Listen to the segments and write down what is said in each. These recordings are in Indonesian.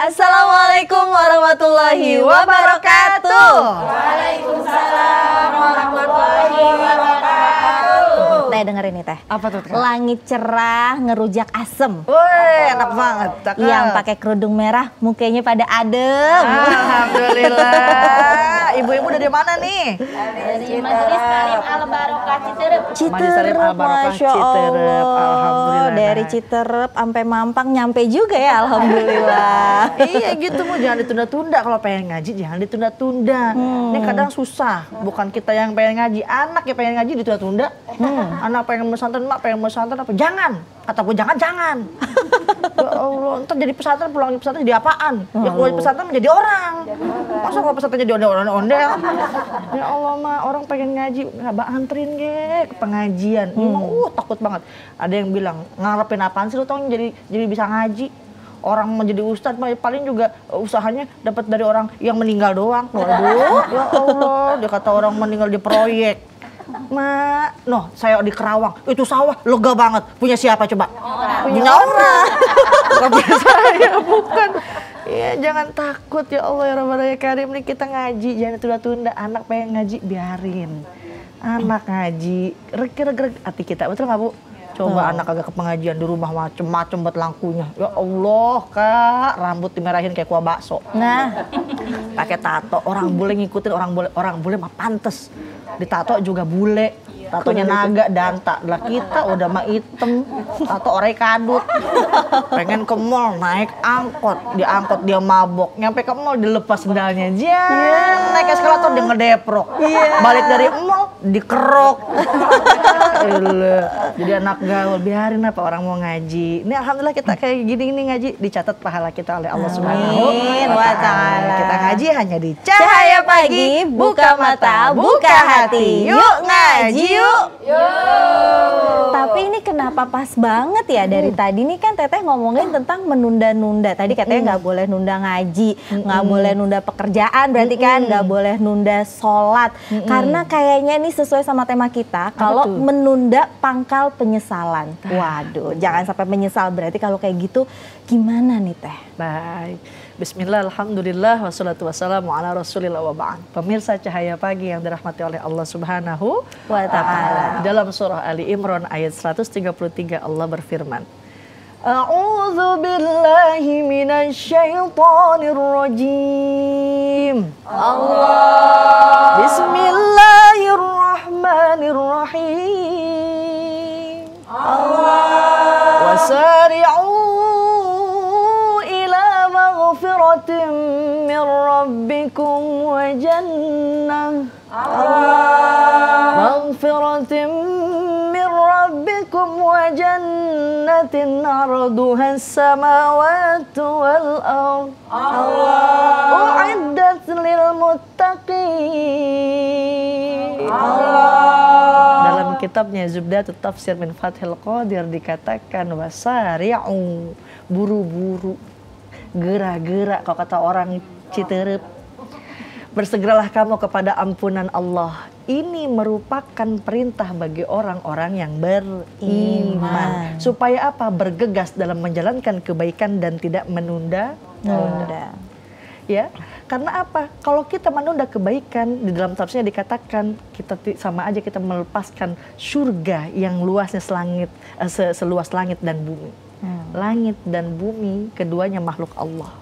Assalamualaikum warahmatullahi wabarakatuh. Waalaikumsalam warahmatullahi wabarakatuh. Teh dengerin nih Teh. Apa tuh Teh? Langit cerah ngerujak asem. Woi, enak banget. Cakep. Yang pakai kerudung merah mukanya pada adem. Alhamdulillah. Ibu-ibu dari mana nih? Dari Majelis Talim Al Barokah Citerep. Majelis Talim Al Barokah Masya Citerep. Allah. Alhamdulillah. Dari Citerep sampai Mampang nyampe juga ya, alhamdulillah. Iya gitu, mau jangan ditunda-tunda. Kalau pengen ngaji jangan ditunda-tunda. Ini kadang susah. Bukan kita yang pengen ngaji, anak yang pengen ngaji ditunda-tunda. Anak pengen pesantren, mak pengen pesantren apa? Jangan. Kataku jangan. Ya Allah, ntar jadi pesantren, pulang pesantren jadi apaan? Ya kalau pesantren menjadi orang. Masa kalau pesantren jadi ondel-ondel? Ya Allah mah, orang pengen ngaji, nggak anterin ke pengajian. Emang takut banget. Ada yang bilang, ngarepin apaan sih lu tau jadi bisa ngaji? Orang menjadi ustadz paling juga usahanya dapat dari orang yang meninggal doang. Waduh, ya Allah, dia kata orang meninggal di proyek. Mak, saya di Kerawang, itu sawah lega banget. Punya siapa coba? Punya orang. Bukan punya saya, bukan. Ya jangan takut ya Allah ya Rabbana ya Karim, nih kita ngaji, jangan tunda-tunda. Anak pengen ngaji, biarin. Anak ngaji, reg hati kita, betul nggak Bu? Coba anak agak ke pengajian di rumah macem-macem buat langkunya. Ya Allah Kak, rambut dimerahin kayak kuah bakso. Nah, Pakai tato, orang bule ngikutin, orang bule mah pantes. Ditato juga bule, tatonya naga, danta. Lah kita udah mah item, tato orai kadut. Pengen ke mall, naik angkot, diangkot dia mabok. Nyampe ke mall dilepas sendalnya, naik eskalator dia ngedeprok. Balik dari mall dikerok. Jadi anak gaul, biarin apa orang mau ngaji. Ini alhamdulillah kita kayak gini ngaji, dicatat pahala kita oleh Allah Subhanahu wa Ta'ala. Kita ngaji hanya di cahaya pagi, buka mata, buka hati. Yuk ngaji yuk. Tapi ini kenapa pas banget ya dari tadi nih kan Teteh ngomongin tentang menunda-nunda. Tadi katanya nggak boleh nunda ngaji, nggak boleh nunda pekerjaan, berarti kan nggak boleh nunda sholat. Karena kayaknya ini sesuai sama tema kita, kalau menunda pangkal penyesalan. Waduh, jangan sampai menyesal. Berarti kalau kayak gitu gimana nih Teh? Baik. Bismillah, alhamdulillah, wassalatu wassalamu ala rasulillah wa ba'd. Pemirsa Cahaya Pagi yang dirahmati oleh Allah Subhanahu wa Ta'ala. Dalam surah Ali Imran ayat 133 Allah berfirman, A'udzu billahi minasy syaithanir rajim. Allah. Bismillahirrahmanirrahim. Allah. Wasari'u min rabbikum wa jannah. Maghfiratin min rabbikum wa jannatin arduha as-samawati wal ard. U'iddat lil muttaqin. Dalam kitabnya Zubdatut Tafsir min Fathil Qadir dikatakan wasari'u, buru-buru, gerak-gerak, kalau kata orang Citerep, bersegeralah kamu kepada ampunan Allah. Ini merupakan perintah bagi orang-orang yang beriman. Supaya apa? Bergegas dalam menjalankan kebaikan dan tidak menunda-nunda. Ya, karena apa? Kalau kita menunda kebaikan, di dalam tafsirnya dikatakan kita sama aja kita melepaskan surga yang luasnya seluas langit dan bumi. Langit dan bumi keduanya makhluk Allah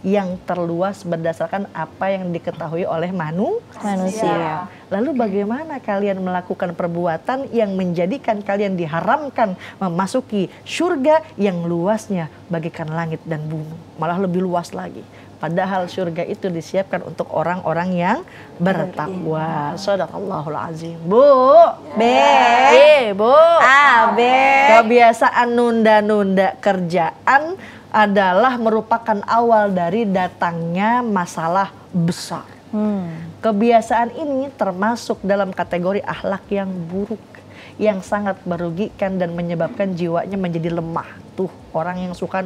yang terluas berdasarkan apa yang diketahui oleh manusia. Lalu bagaimana kalian melakukan perbuatan yang menjadikan kalian diharamkan memasuki surga yang luasnya bagaikan langit dan bumi, malah lebih luas lagi. Padahal surga itu disiapkan untuk orang-orang yang bertakwa. Shadaqallahul azim. Bu. Bu. Kebiasaan nunda-nunda kerjaan adalah merupakan awal dari datangnya masalah besar. Kebiasaan ini termasuk dalam kategori akhlak yang buruk, yang sangat merugikan dan menyebabkan jiwanya menjadi lemah. Tuh orang yang suka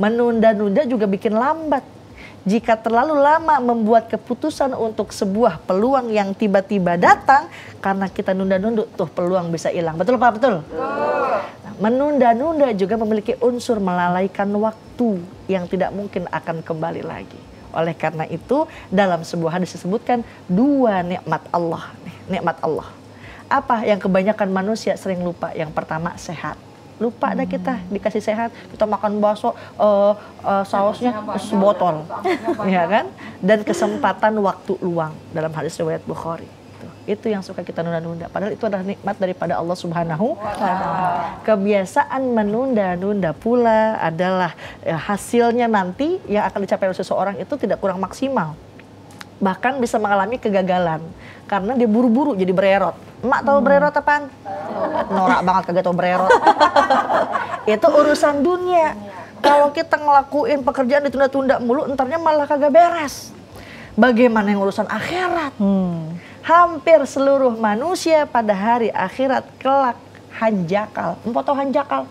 menunda-nunda juga bikin lambat. Jika terlalu lama membuat keputusan untuk sebuah peluang yang tiba-tiba datang, karena kita nunda-nunda, tuh peluang bisa hilang. Betul Pak? Betul? Menunda-nunda juga memiliki unsur melalaikan waktu. yang tidak mungkin akan kembali lagi. Oleh karena itu dalam sebuah hadis disebutkan 2 nikmat Allah. Nikmat Allah. Apa yang kebanyakan manusia sering lupa? Yang pertama sehat. Lupa dah kita dikasih sehat, kita makan bakso sausnya sebotol, ya kan? Dan kesempatan waktu luang dalam hadis riwayat Bukhari. Itu yang suka kita nunda-nunda. Padahal itu adalah nikmat daripada Allah Subhanahu wa Ta'ala. Kebiasaan menunda-nunda pula adalah hasilnya nanti yang akan dicapai oleh seseorang itu tidak kurang maksimal. Bahkan bisa mengalami kegagalan karena dia buru-buru jadi bererot. Emak tahu bererot apaan? Norak banget kagak tahu bererot. Itu urusan dunia. Kalau kita ngelakuin pekerjaan ditunda-tunda mulu, entarnya malah kagak beres. Bagaimana yang urusan akhirat? Hampir seluruh manusia pada hari akhirat kelak hanjakal. Empok tahu hanjakal?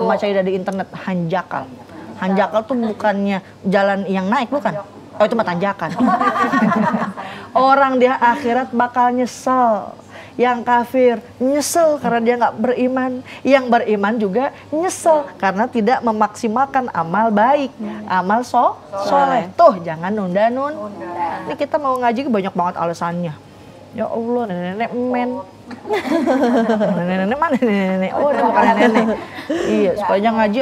Emak cari di internet hanjakal. Hanjakal tuh bukannya jalan yang naik, bukan? Oh itu mah tanjakan. Orang di akhirat bakal nyesel. Yang kafir nyesel karena dia nggak beriman. Yang beriman juga nyesel karena tidak memaksimalkan amal baik, amal soleh. Tuh jangan nunda-nunda. Ini kita mau ngaji banyak banget alasannya. Ya Allah, nenek men. Nenek mana nenek? Oh, udah bukan nenek. Iya, supaya ngaji.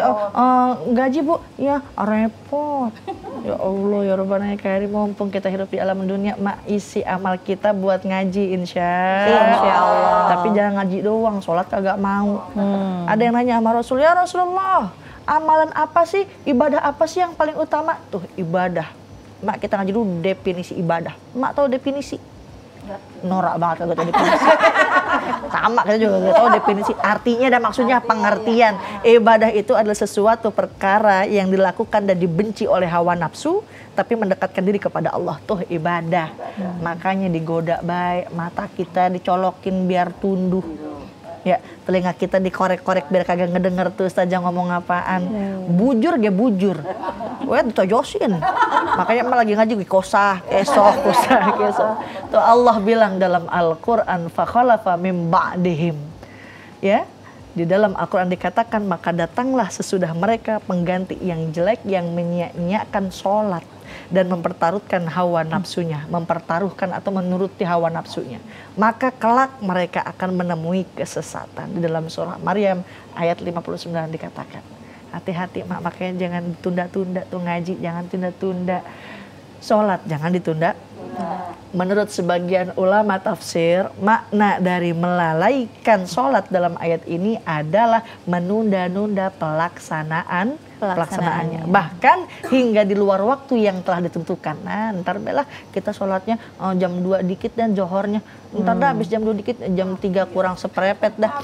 Gaji Bu, ya repot. Ya Allah, ya Rabbana ya Karim, mumpung kita hidup di alam dunia, mak isi amal kita buat ngaji insya Allah. Tapi jangan ngaji doang, sholat kagak mau. Ada yang nanya sama Rasul, ya Rasulullah, amalan apa sih, ibadah apa sih yang paling utama? Tuh ibadah. Mak kita ngaji dulu definisi ibadah. Mak tahu definisi? Norak banget kagak tahu definisi. Sama kita juga gak tahu definisi. Artinya dan maksudnya pengertian. Ibadah itu adalah sesuatu perkara yang dilakukan dan dibenci oleh hawa nafsu, tapi mendekatkan diri kepada Allah. Tuh ibadah. Makanya digoda baik, mata kita dicolokin biar tunduh. Ya, telinga kita dikorek-korek biar kagak ngedenger tuh ustazah ngomong apaan. Bujur ge bujur. Weh ditojosin. Makanya emang lagi ngaji kosah, kesok. Tuh Allah bilang dalam Al-Qur'an fa khalafa mim ba'dihim. Ya. Di dalam Al-Qur'an dikatakan maka datanglah sesudah mereka pengganti yang jelek yang menyia-nyiakan sholat dan mempertaruhkan hawa nafsunya, mempertaruhkan atau menuruti hawa nafsunya. Maka kelak mereka akan menemui kesesatan. Di dalam surah Maryam ayat 59 dikatakan, hati-hati mak, makanya jangan tunda-tunda tuh ngaji, jangan tunda-tunda sholat, jangan ditunda. Menurut sebagian ulama tafsir, makna dari melalaikan sholat dalam ayat ini adalah menunda-nunda pelaksanaannya. Bahkan hingga di luar waktu yang telah ditentukan. Nah ntar belah kita sholatnya jam 2 dikit dan johornya. Ntar dah habis jam 2 dikit, jam 3 kurang seperepet dah.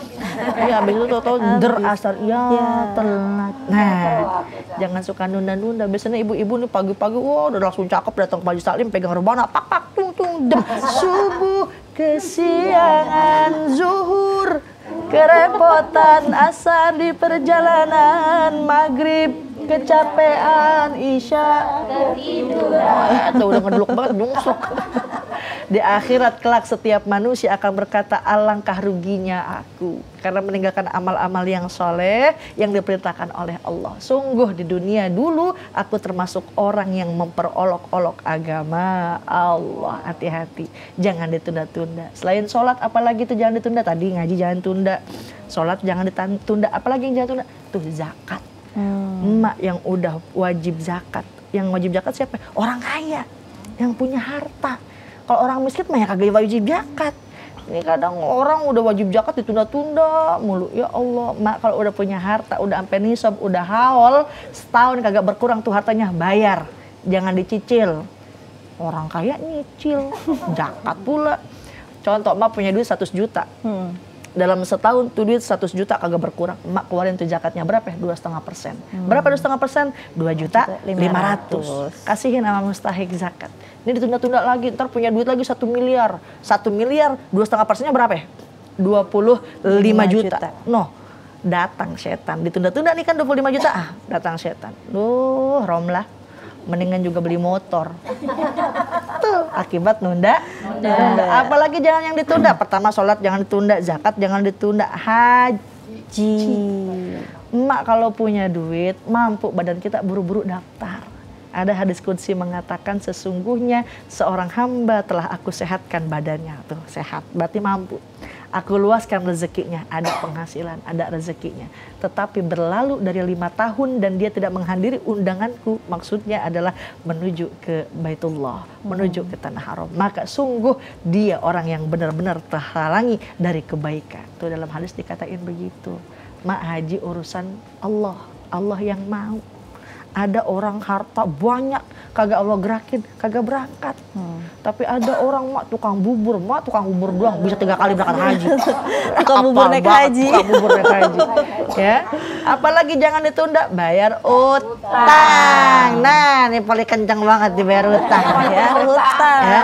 Ya habis itu tau der asar, ya telat. Nah jangan suka nunda-nunda. Biasanya ibu-ibu nih pagi-pagi, wah udah langsung cakep datang ke majelis taklim, pegang rebana, pak tung tung dem. Subuh kesiangan zuhur, kerepotan asar di perjalanan, maghrib kecapean, isya ketiduran. Tuh udah ngedluk banget, nyungsuk. Di akhirat kelak setiap manusia akan berkata, alangkah ruginya aku karena meninggalkan amal-amal yang soleh yang diperintahkan oleh Allah. Sungguh di dunia dulu aku termasuk orang yang memperolok-olok agama Allah. Hati-hati, jangan ditunda-tunda. Selain sholat apalagi itu jangan ditunda. Tadi ngaji jangan tunda, sholat jangan ditunda. Apalagi yang jangan tunda? Tuh zakat. Emak yang udah wajib zakat. Yang wajib zakat siapa? Orang kaya yang punya harta. Kalau orang miskin mah ya kagak wajib zakat. Ini kadang orang udah wajib zakat ditunda-tunda mulu. Ya Allah, mak kalau udah punya harta, udah sampai nisab, udah haul, setahun kagak berkurang tuh hartanya, bayar. Jangan dicicil. Orang kaya nyicil, zakat pula. Contoh, mak punya duit 100 juta. Dalam setahun tuh duit 100 juta kagak berkurang. Mak keluarin tuh zakatnya berapa? 2,5%. Berapa 2,5%? 2.500.000. Kasihin sama mustahik zakat. Ini ditunda-tunda lagi, ntar punya duit lagi 1 miliar. 1 miliar 2,5%-nya berapa ya? 25 juta. Noh, datang setan. Ditunda-tunda nih kan 25 juta. Datang setan. Duh, Romlah. Mendingan juga beli motor. Tuh, akibat nunda. Apalagi jangan yang ditunda. Pertama sholat jangan ditunda, zakat jangan ditunda, haji. Emak kalau punya duit, mampu badan kita buru-buru daftar. Ada hadis qudsi mengatakan sesungguhnya seorang hamba telah aku sehatkan badannya. Tuh sehat, berarti mampu. Aku luaskan rezekinya, ada penghasilan, ada rezekinya. Tetapi berlalu dari 5 tahun dan dia tidak menghadiri undanganku. Maksudnya adalah menuju ke Baitullah, menuju ke Tanah Haram. Maka sungguh dia orang yang benar-benar terhalangi dari kebaikan. Tuh dalam hadis dikatain begitu. Mak, haji urusan Allah, Allah yang mau. Ada orang harta banyak, kagak Allah gerakin, kagak berangkat. Tapi ada orang mak tukang bubur doang bisa 3 kali berangkat haji. Tukang bubur naik haji. Tukang bubur naik haji. Ya, apalagi jangan ditunda, bayar utang. Nah, ini paling kencang banget dibayar utang. Bayar utang. Ya.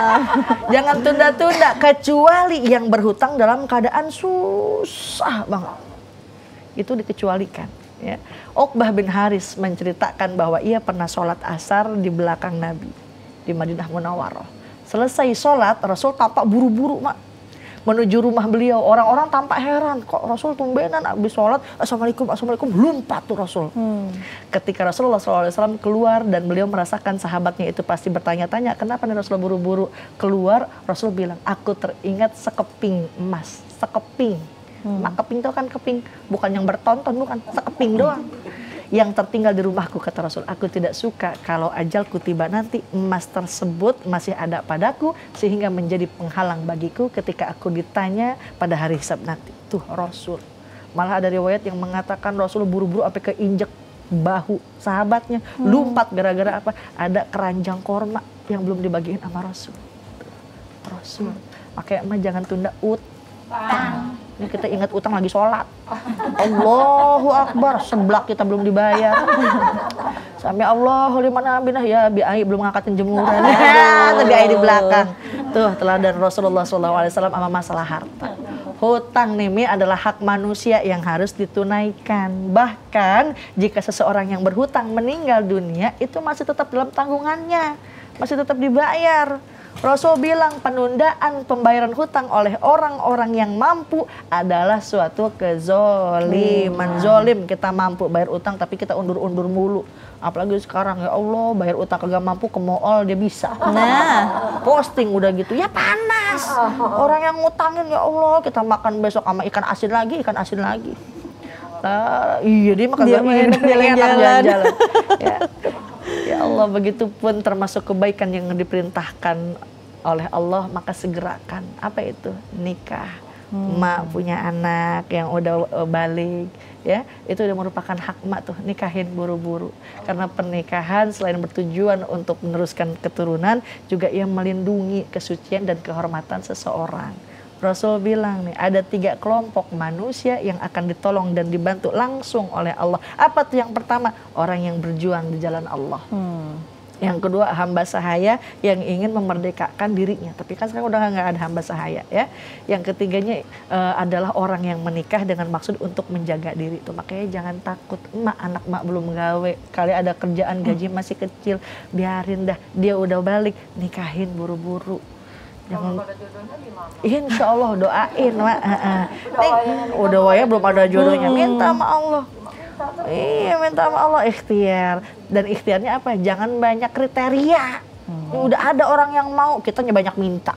Jangan tunda-tunda, kecuali yang berhutang dalam keadaan susah banget. Itu dikecualikan. Ya. Uqbah bin Haris menceritakan bahwa ia pernah sholat asar di belakang Nabi di Madinah Munawwarah. Selesai sholat, Rasul tampak buru-buru mak menuju rumah beliau. Orang-orang tampak heran, kok Rasul tumbenan habis sholat, assalamualaikum, assalamualaikum, lompat tuh Rasul. Ketika Rasulullah SAW keluar dan beliau merasakan sahabatnya itu pasti bertanya-tanya, kenapa nih Rasul buru-buru keluar? Rasul bilang, aku teringat sekeping emas, sekeping. Mak, keping itu kan keping, bukan yang bertonton, bukan, sekeping doang. Yang tertinggal di rumahku, kata Rasul, aku tidak suka kalau ajalku tiba nanti emas tersebut masih ada padaku sehingga menjadi penghalang bagiku ketika aku ditanya pada hari hisab nanti. Tuh Rasul. Malah ada riwayat yang mengatakan Rasul buru-buru sampai keinjek bahu sahabatnya, lompat gara-gara apa? Ada keranjang korma yang belum dibagiin sama Rasul. Rasul. Makanya emak jangan tunda utang. Ini kita ingat utang lagi sholat. Allahu Akbar, seblak kita belum dibayar. Sami Allahu liman hamidah, ya biai belum ngangkatin jemuran. Tuh biai di belakang. Tuh teladan Rasulullah SAW sama masalah harta. Hutang nih adalah hak manusia yang harus ditunaikan. Bahkan jika seseorang yang berhutang meninggal dunia, itu masih tetap dalam tanggungannya, masih tetap dibayar. Rasul bilang penundaan pembayaran hutang oleh orang-orang yang mampu adalah suatu kezoliman. Zolim, kita mampu bayar utang tapi kita undur-undur mulu. Apalagi sekarang, ya Allah, bayar utang kagak mampu ke mall dia bisa. Nah, posting udah gitu, ya panas. Orang yang ngutangin, ya Allah, kita makan besok sama ikan asin lagi. Iya, dia makan enak jalan-jalan. Ya Allah, begitupun termasuk kebaikan yang diperintahkan oleh Allah, maka segerakan. Apa itu? Nikah. Mak punya anak yang udah balik, ya, itu udah merupakan hak mak tuh, nikahin buru-buru. Karena pernikahan selain bertujuan untuk meneruskan keturunan, juga ia melindungi kesucian dan kehormatan seseorang. Rasul bilang nih, ada 3 kelompok manusia yang akan ditolong dan dibantu langsung oleh Allah. Apa tuh yang pertama? Orang yang berjuang di jalan Allah. Yang kedua, hamba sahaya yang ingin memerdekakan dirinya. Tapi kan sekarang udah nggak ada hamba sahaya, ya. Yang ketiganya adalah orang yang menikah dengan maksud untuk menjaga diri. Tuh makanya jangan takut, anak mak belum gawe, kali ada kerjaan gaji masih kecil, biarin dah, dia udah balik, nikahin buru-buru. Jangan, insya Allah doain, Mak. Udah waya belum ada jodohnya, minta sama Allah. Iya, minta sama Allah, ikhtiar. Dan ikhtiarnya apa? Jangan banyak kriteria. Udah ada orang yang mau, kitanya banyak minta.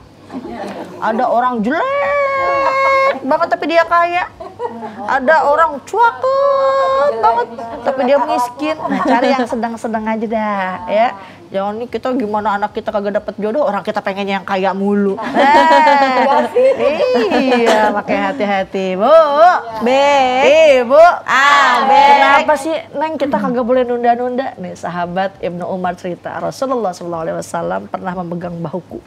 Ada orang jelek banget tapi dia kaya. Ada orang cuakep banget tapi dia miskin. Nah, cari yang sedang-sedang aja dah, ya. Jangan nih kita gimana anak kita kagak dapet jodoh, orang kita pengennya yang kaya mulu. Iya, pakai hati-hati, Bu. Ibu. Kenapa sih, Neng, kita kagak boleh nunda-nunda? Nih, sahabat Ibnu Umar cerita, Rasulullah SAW pernah memegang bahuku.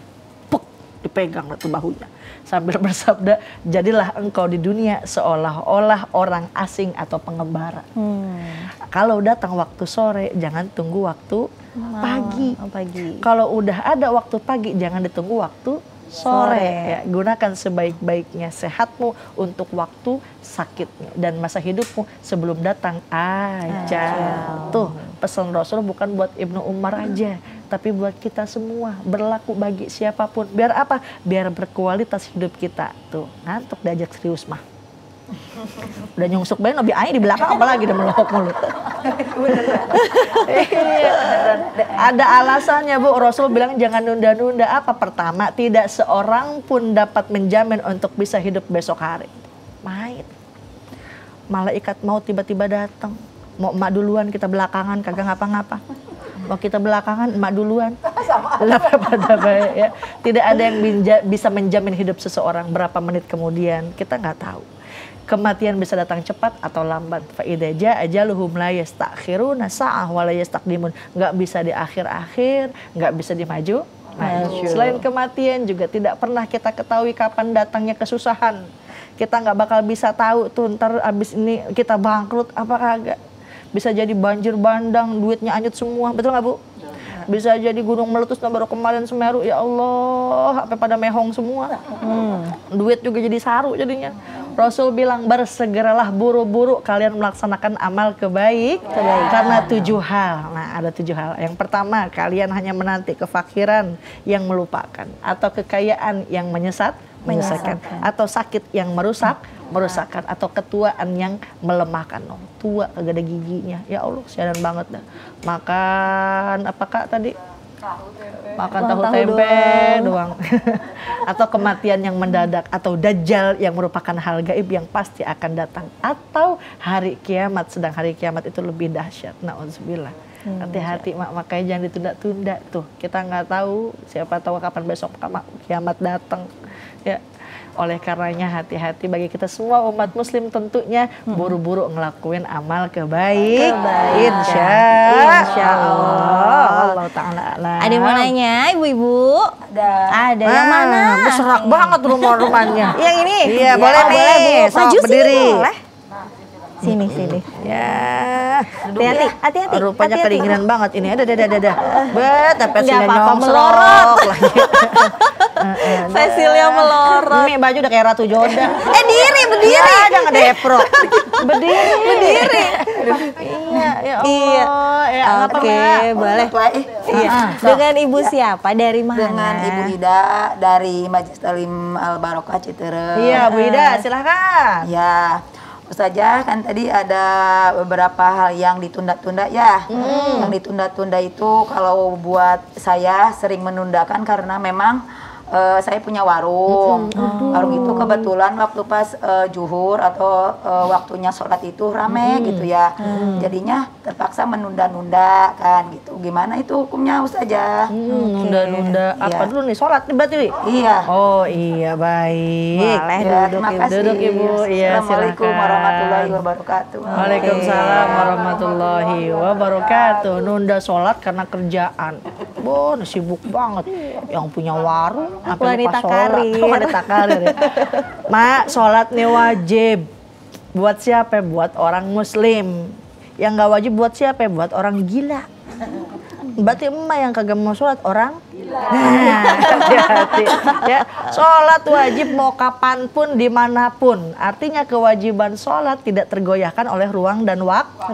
Dipegang tuh bahunya sambil bersabda, jadilah engkau di dunia seolah-olah orang asing atau pengembara. Kalau datang waktu sore jangan tunggu waktu pagi. Kalau udah ada waktu pagi jangan ditunggu waktu sore. Ya, gunakan sebaik-baiknya sehatmu untuk waktu sakitnya dan masa hidupmu sebelum datang ajal. Tuh pesan Rasul bukan buat Ibnu Umar aja, tapi buat kita semua, berlaku bagi siapapun. Biar apa? Biar berkualitas hidup kita. Tuh, ngantuk diajak serius mah. Udah nyungsuk banget lebih air di belakang apalagi udah melokok mulut. Ada alasannya Bu, Rasul bilang jangan nunda-nunda. Apa? Pertama, tidak seorang pun dapat menjamin untuk bisa hidup besok hari. Mait. Malaikat mau tiba-tiba datang. Mau emak duluan, kita belakangan, kagak ngapa-ngapa. Mau kita belakangan, emak duluan. Ya. Tidak ada yang bisa menjamin hidup seseorang berapa menit kemudian. Kita nggak tahu. Kematian bisa datang cepat atau lambat. Fa idza jaa ajaluhum la yastakhiruna sa'ah wa la yastaqdimun. Nggak bisa di akhir-akhir, nggak bisa di maju. Selain kematian juga tidak pernah kita ketahui kapan datangnya kesusahan. Kita nggak bakal bisa tahu tuh ntar abis ini kita bangkrut apa kagak. Bisa jadi banjir bandang, duitnya anyut semua. Betul nggak Bu? Bisa jadi gunung meletus, nah baru kemarin Semeru, ya Allah, sampai pada mehong semua. Duit juga jadi saru jadinya. Rasul bilang bersegeralah buru-buru kalian melaksanakan amal kebaikan karena 7 hal. Nah, ada 7 hal. Yang pertama, kalian hanya menanti kefakiran yang melupakan atau kekayaan yang menyesatkan atau sakit yang merusakkan atau ketuaan yang melemahkan. Oh, tua kagak ada giginya. Ya Allah, siaran banget dah. Makan apa Kak tadi? Makan tahu tempe doang. Atau kematian yang mendadak atau dajjal yang merupakan hal gaib yang pasti akan datang atau hari kiamat, sedang hari kiamat itu lebih dahsyat. Nauzubillah. Hati-hati makanya jangan ditunda-tunda tuh. Kita nggak tahu, siapa tahu kapan besok kiamat datang. Ya. Oleh karenanya hati-hati bagi kita semua umat muslim tentunya buru-buru ngelakuin amal kebaikan. Insya Allah. Allah Ta'ala. Ada yang mau nanya ibu-ibu? Ada yang mana? Serak banget rumah-rumahnya. Yang ini? Iya, boleh nih. Bu. Maju berdiri. sini boleh. Sini. Ya. Hati-hati. Rupanya hati-hati. kedinginan banget ini. Ada. Bet, tapi Nggak hasilnya apa-apa, nyongkrok melorot. lagi. Fasilnya melorot. Ini baju udah kayak Ratu Joda. Berdiri. Ya, jangan depro. Berdiri. Iya, ya Allah. Iya. Ya, apa, Oke, Mbak? boleh. Iya. Dengan ibu siapa? Dari mana? Dengan Ibu Ida dari Majelis Talim Al Barokah Citerem. Iya, Bu Ida, silahkan. Ya, Ustazah kan tadi ada beberapa hal yang ditunda-tunda ya. Yang ditunda-tunda itu kalau buat saya sering menundakan karena memang saya punya warung. Warung itu kebetulan waktu pas zuhur atau waktunya sholat itu rame gitu ya. Jadinya terpaksa menunda-nunda kan gitu. Gimana itu hukumnya Ustazah? Nunda-nunda apa Iya. dulu nih? Sholat nih berarti? Iya. Oh iya, baik. Boleh Ya, duduk terima Ibu. kasih. Duduk, Ibu. Iya, Assalamualaikum silakan. warahmatullahi wabarakatuh. Waalaikumsalam warahmatullahi wabarakatuh. Nunda sholat karena kerjaan. Bon, sibuk banget. Yang punya warung, sampai Wanita lupa sholat. karir. Wanita karir ya. Mak, sholat nih wajib. Buat siapa? Buat orang muslim. Yang nggak wajib buat siapa? Buat orang gila. Berarti emak yang kagak mau sholat orang nah, hati-hati ya. Sholat wajib mau kapanpun dimanapun. Artinya kewajiban sholat tidak tergoyahkan oleh ruang dan waktu.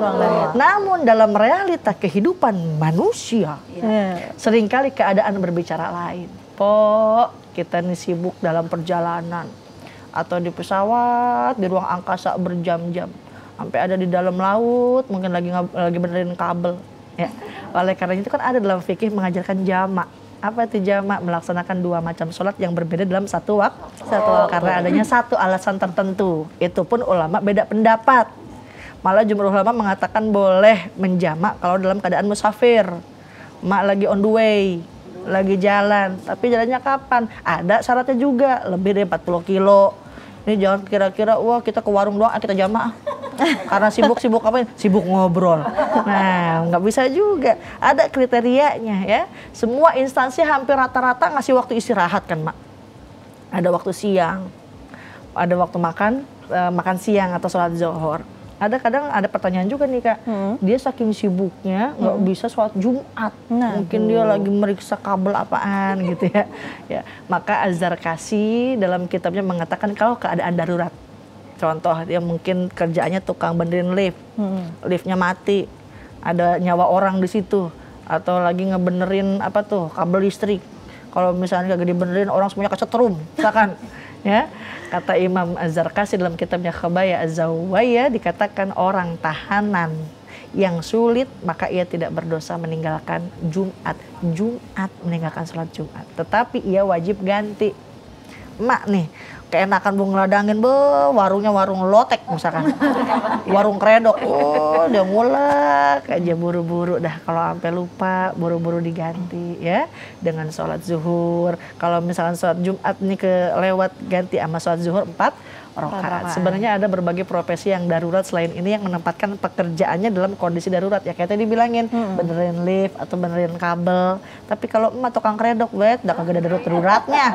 Namun dalam realita kehidupan manusia seringkali keadaan berbicara lain. Kita nih sibuk dalam perjalanan atau di pesawat, di ruang angkasa berjam-jam, sampai ada di dalam laut, mungkin lagi benerin kabel. Ya. Oleh karena itu kan ada dalam fikih mengajarkan jamak. Apa itu jamak? Melaksanakan 2 macam sholat yang berbeda dalam satu waktu. Karena adanya satu alasan tertentu. Itu pun ulama beda pendapat. Malah jumhur ulama mengatakan boleh menjamak kalau dalam keadaan musafir. Mak lagi on the way, lagi jalan. Tapi jalannya kapan? Ada syaratnya juga, lebih dari 40 kilo. Ini jangan kira-kira, wah kita ke warung doang, kita jamaah. Karena sibuk apa? Sibuk ngobrol. Nah, nggak bisa juga. Ada kriterianya ya. Semua instansi hampir rata-rata ngasih waktu istirahat kan, Mak. Ada waktu siang, ada waktu makan siang atau sholat zuhur. Kadang ada pertanyaan juga nih Kak, dia saking sibuknya nggak bisa sholat Jumat, mungkin dia lagi meriksa kabel apaan gitu ya. Ya, maka Az-Zarkasi dalam kitabnya mengatakan kalau keadaan darurat, contoh dia mungkin kerjaannya tukang benerin lift, liftnya mati, ada nyawa orang di situ, atau lagi ngebenerin kabel listrik. Kalau misalnya kagak dibenerin orang semuanya kesetrum, misalkan. Ya, kata Imam Az-Zarkasi dalam kitabnya Khabaya Az-Zawwaya dikatakan orang tahanan yang sulit maka ia tidak berdosa meninggalkan Jumat meninggalkan sholat Jumat, tetapi ia wajib ganti. Emak nih keenakan bu ngeladangin warungnya warung lotek misalkan, warung kredok, dia ngulek aja buru-buru dah, kalau sampai lupa buru-buru diganti ya dengan sholat zuhur. Kalau misalkan sholat Jumat nih kelewat ganti sama sholat zuhur 4 rakaat. Sebenarnya ada berbagai profesi yang darurat selain ini yang menempatkan pekerjaannya dalam kondisi darurat ya, kayak tadi bilangin benerin lift atau benerin kabel. Tapi kalau emak tukang kredok udah kagak ada daruratnya.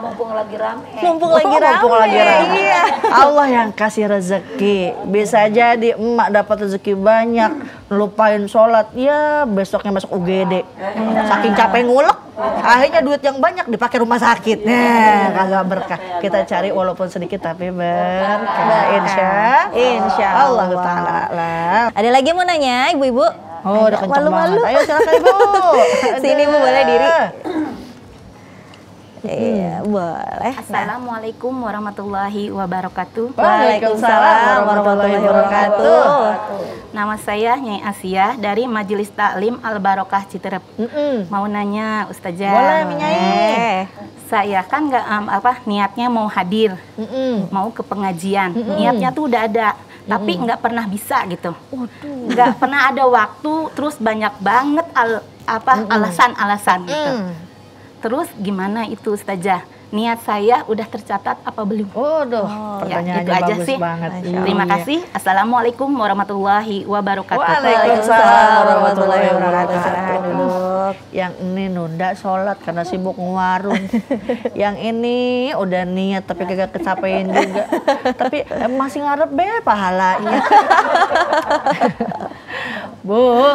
Mumpung lagi rame. Mumpung lagi rame. Iya. Allah yang kasih rezeki. Bisa jadi emak dapat rezeki banyak, lupain sholat, ya besoknya masuk UGD. Saking capek ngulek, akhirnya duit yang banyak dipakai rumah sakit. Nah, kagak berkah. Kita cari walaupun sedikit tapi berkah. Insya Allah Ta'ala. Ada lagi mau nanya ibu-ibu? Oh, udah kenceng banget. Ayo silakan Ibu. Sini Bu, boleh diri. Iya, boleh. Assalamualaikum warahmatullahi wabarakatuh. Waalaikumsalam warahmatullahi wabarakatuh. Nama saya Nyai Asia dari Majelis Taklim Al Barokah Citerep. Mau nanya Ustazah. Boleh, Nyai. Saya kan niatnya mau hadir, mau ke pengajian. Niatnya tuh udah ada, tapi nggak pernah bisa gitu. Nggak pernah ada waktu, terus banyak banget alasan-alasan gitu. Terus gimana itu Ustazah? Niat saya udah tercatat apa belum? Pertanyaannya itu aja bagus sih. banget. Terima kasih. Assalamualaikum warahmatullahi wabarakatuh. Waalaikumsalam warahmatullahi wabarakatuh. Yang ini nunda sholat karena sibuk ngewarung. Yang ini udah niat tapi kagak kecapein juga. Tapi masih ngarep pahalanya. Bu,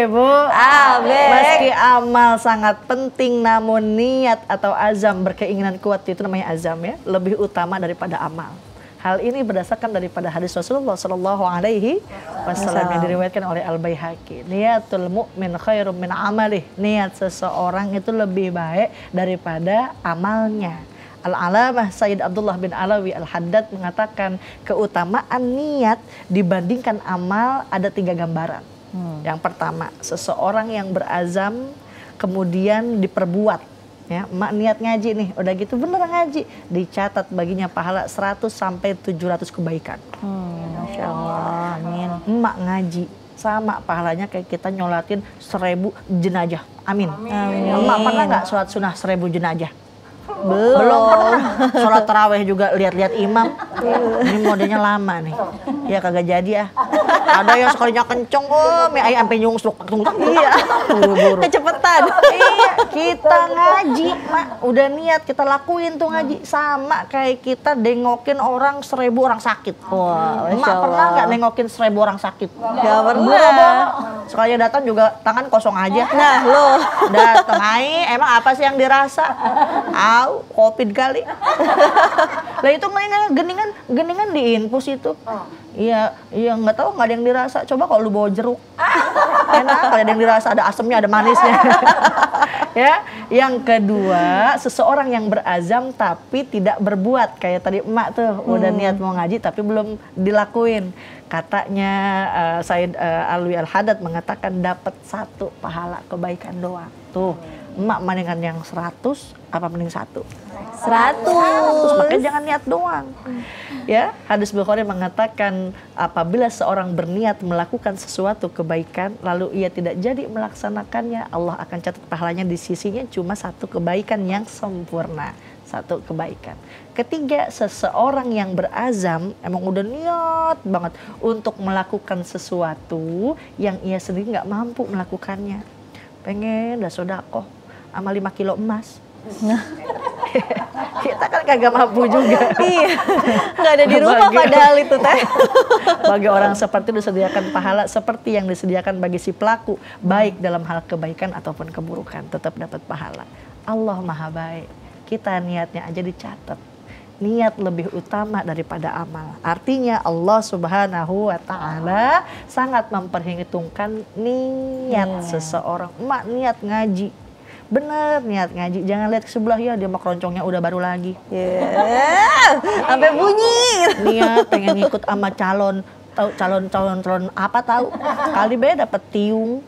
Bu, meski amal sangat penting namun niat atau azam berkeinginan kuat itu namanya azam ya, lebih utama daripada amal. Hal ini berdasarkan daripada hadis Rasulullah Shallallahu Alaihi Wasallam yang diriwayatkan oleh Al-Baihaqi. Niatul mu'min khairum min amalih. Niat seseorang itu lebih baik daripada amalnya. Al-Alamah Sayyid Abdullah bin Alawi Al-Haddad mengatakan keutamaan niat dibandingkan amal ada 3 gambaran. Yang pertama, seseorang yang berazam kemudian diperbuat. Ya, emak niat ngaji nih, udah gitu bener ngaji, dicatat baginya pahala 100 sampai 700 kebaikan. Masya Allah, amin. Emak ngaji sama pahalanya kayak kita nyolatin 1000 jenazah. Amin. Emak pernah nggak sholat sunnah 1000 jenazah? Belum pernah. Sholat taraweh juga lihat-lihat imam. Ini modenya lama nih. Ya kagak jadi Ada yang sekalinya kenceng, sampai nyungsuk. Iya. Buru-buru. Kecepetan. Iya, kita ngaji, Mak. Udah niat kita lakuin tuh ngaji. Sama kayak kita dengokin orang 1000 orang sakit. Wah, Mak pernah nggak nengokin 1000 orang sakit? Gak pernah. Sekalinya datang juga tangan kosong aja. Nah, lo datang aja, emang apa sih yang dirasa? Covid kali. Lah itu geningan diinfus itu. Iya nggak tahu, nggak ada yang dirasa. Coba kalau lu bawa jeruk, enak. Kalau ada yang dirasa, ada asemnya, ada manisnya. Ya, yang kedua, seseorang yang berazam tapi tidak berbuat. Kayak tadi emak tuh, udah niat mau ngaji tapi belum dilakuin. Katanya Sayyid Alwi Al-Haddad mengatakan dapat 1 pahala kebaikan doang. Tuh, emak mendingan yang 100 apa mending 100? 100. Makanya jangan niat doang. Ya, hadis Bukhari mengatakan apabila seorang berniat melakukan sesuatu kebaikan lalu ia tidak jadi melaksanakannya, Allah akan catat pahalanya di sisinya cuma 1 kebaikan yang sempurna. 1 kebaikan. Ketiga, seseorang yang berazam emang udah niat banget untuk melakukan sesuatu yang ia sendiri nggak mampu melakukannya. Pengen dah sedekah sama 5 kilo emas. Kita kan kagak mampu juga. Iya, nggak ada di rumah padahal itu teh. Bagi orang seperti itu disediakan pahala seperti yang disediakan bagi si pelaku, baik dalam hal kebaikan ataupun keburukan, tetap dapat pahala. Allah Maha Baik. Kita niatnya aja dicatat. Niat lebih utama daripada amal. Artinya Allah Subhanahu wa Ta'ala sangat memperhitungkan niat seseorang. Emak niat ngaji, Bener, niat ngaji. Jangan lihat ke sebelah, ya dia mah keroncongnya udah baru lagi. Sampai bunyi. Niat pengen ngikut sama calon calon apa tahu. Kali B dapat tiung,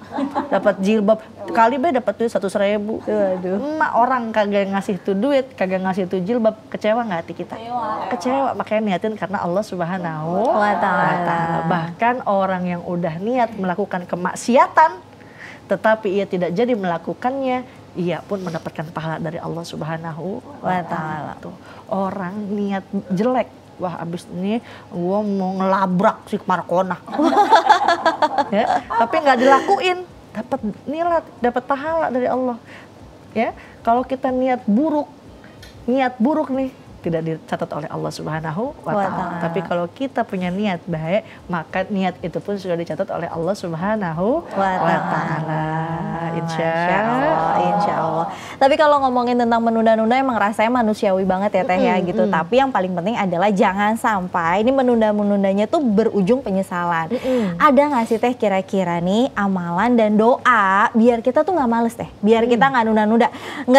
dapat jilbab, kali B dapat duit 100.000. Waduh. Emak orang kagak ngasih tuh duit, kagak ngasih tuh jilbab, kecewa nggak hati kita? Kecewa. Makanya niatin karena Allah Subhanahu wa Ta'ala. Bahkan orang yang udah niat melakukan kemaksiatan tetapi ia tidak jadi melakukannya, ia pun mendapatkan pahala dari Allah Subhanahu wa Ta'ala. Tuh, orang niat jelek, wah abis ini gue mau ngelabrak si Markona, ya, tapi nggak dilakuin, dapat nilai, dapat pahala dari Allah. Ya, kalau kita niat buruk nih tidak dicatat oleh Allah Subhanahu wa Ta'ala. Tapi kalau kita punya niat baik, maka niat itu pun sudah dicatat oleh Allah Subhanahu wa Ta'ala. Insya Allah. Tapi kalau ngomongin tentang menunda-nunda, emang rasanya manusiawi banget ya Teh ya gitu. Tapi yang paling penting adalah jangan sampai ini menunda-menundanya tuh berujung penyesalan. Ada nggak sih Teh kira-kira nih amalan dan doa biar kita tuh nggak males Teh, biar kita nggak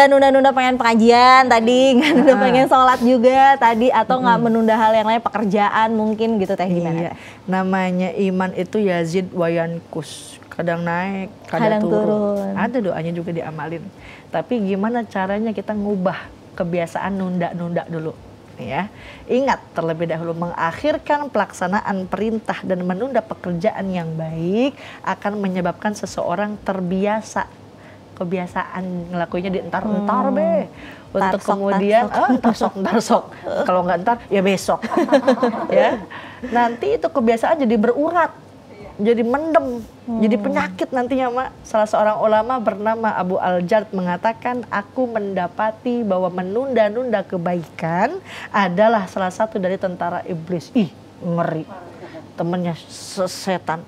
nunda-nunda pengen pengajian tadi, nggak nunda pengen sholat juga tadi, atau nggak menunda hal yang lain, pekerjaan mungkin gitu Teh, gimana? Teh? Namanya iman itu yazid wa yankus, kadang naik, kadang turun. Ada doanya juga diamalin. Tapi gimana caranya kita ngubah kebiasaan nunda-nunda dulu, ya. Ingat terlebih dahulu mengakhirkan pelaksanaan perintah dan menunda pekerjaan yang baik akan menyebabkan seseorang terbiasa. Kebiasaan ngelakuinnya di entar be. Untuk kemudian entar sok. Kalau nggak entar ya besok. Ya. Nanti itu kebiasaan jadi berurat, jadi mendem, jadi penyakit nantinya, Mak. Salah seorang ulama bernama Abu Al-Jard mengatakan, aku mendapati bahwa menunda-nunda kebaikan adalah salah satu dari tentara iblis. Ih, ngeri. Temennya setan.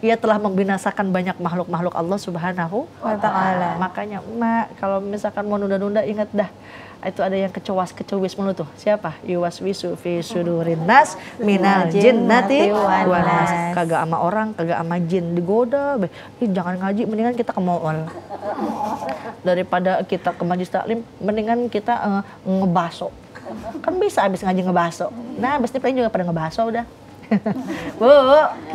Ia telah membinasakan banyak makhluk-makhluk Allah Subhanahu wa Ta'ala. Makanya, Mak, kalau misalkan mau nunda-nunda, ingat dah, itu ada yang kecewas-kecewis mulu tuh. Siapa? Yuwaswisu fi sudurin nas minal jinnati wan nas. Kagak sama orang, kagak sama jin, digoda. Jangan ngaji, mendingan kita ke mall. Daripada kita ke majlis taklim, mendingan kita ngebaso. Kan bisa abis ngaji ngebaso. Nah, abis ini paling juga pada ngebaso udah. Bu,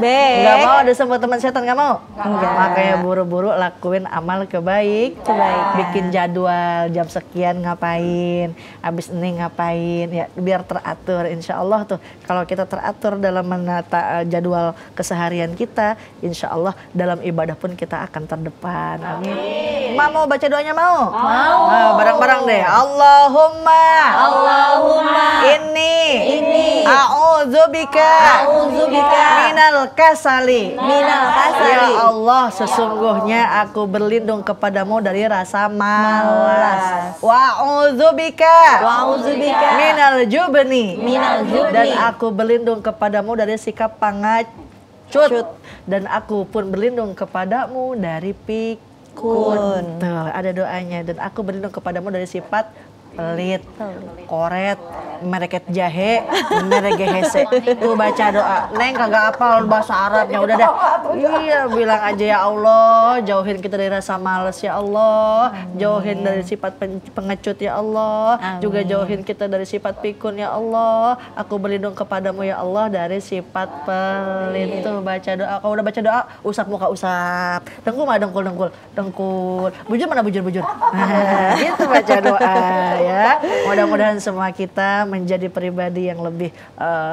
nggak mau ada sama teman setan, nggak mau? Enggak. Makanya buru-buru lakuin amal kebaikan. Bikin jadwal jam sekian ngapain, habis ini ngapain, ya biar teratur. Insya Allah tuh kalau kita teratur dalam menata jadwal keseharian kita, insya Allah dalam ibadah pun kita akan terdepan. Amin. Mau baca doanya mau? Mau. Nah, bareng-bareng deh. Allahumma inni a'udzubika minal kasali. Ya Allah, sesungguhnya aku berlindung kepadamu dari rasa malas. Wa'udzubika minal jubni. Dan aku berlindung kepadamu dari sikap pengecut. Dan aku pun berlindung kepadamu dari pikun. Tuh, ada doanya. Dan aku berlindung kepadamu dari sifat pelit, koret, mereket jahe, meregehese. Tuh baca doa. Neng kagak apal bahasa Arabnya, udah dah. Iya, bilang aja ya Allah, jauhin kita dari rasa malas ya Allah, jauhin dari sifat pengecut ya Allah, juga jauhin kita dari sifat pikun ya Allah. Aku berlindung kepadamu ya Allah dari sifat pelit. Tuh baca doa. Kalau udah baca doa, usap muka usap. Dengkul mah dengkul. Bujur mana bujur. Nah, gitu baca doa. Ya, mudah-mudahan semua kita menjadi pribadi yang lebih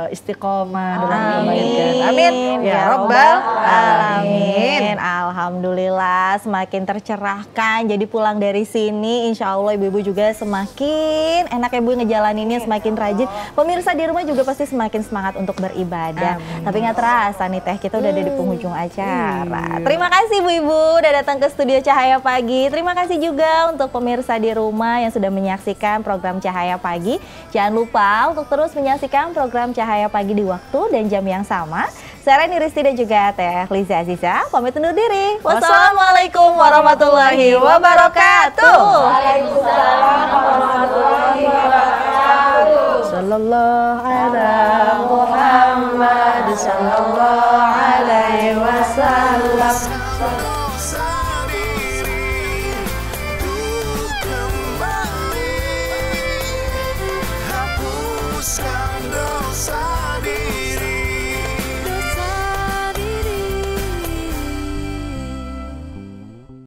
istiqomah dalam kebaikan. Amin ya Rabbal Alamin. Alhamdulillah, semakin tercerahkan. Jadi pulang dari sini, insya Allah ibu-ibu juga semakin enak ya Bu ngejalaninnya, semakin rajin. Pemirsa di rumah juga pasti semakin semangat untuk beribadah. Tapi nggak terasa nih Teh, kita udah ada di penghujung acara. Terima kasih Bu Ibu udah datang ke studio Cahaya Pagi. Terima kasih juga untuk pemirsa di rumah yang sudah menyaksikan program Cahaya Pagi. Jangan lupa untuk terus menyaksikan program Cahaya Pagi di waktu dan jam yang sama. Saya Reni Risti dan juga Teh Liza Aziza pamit undur diri. Wassalamualaikum warahmatullahi wabarakatuh. Waalaikumsalam warahmatullahi wabarakatuh. Sallallahu ala Muhammad sallallahu alaihi wasallam.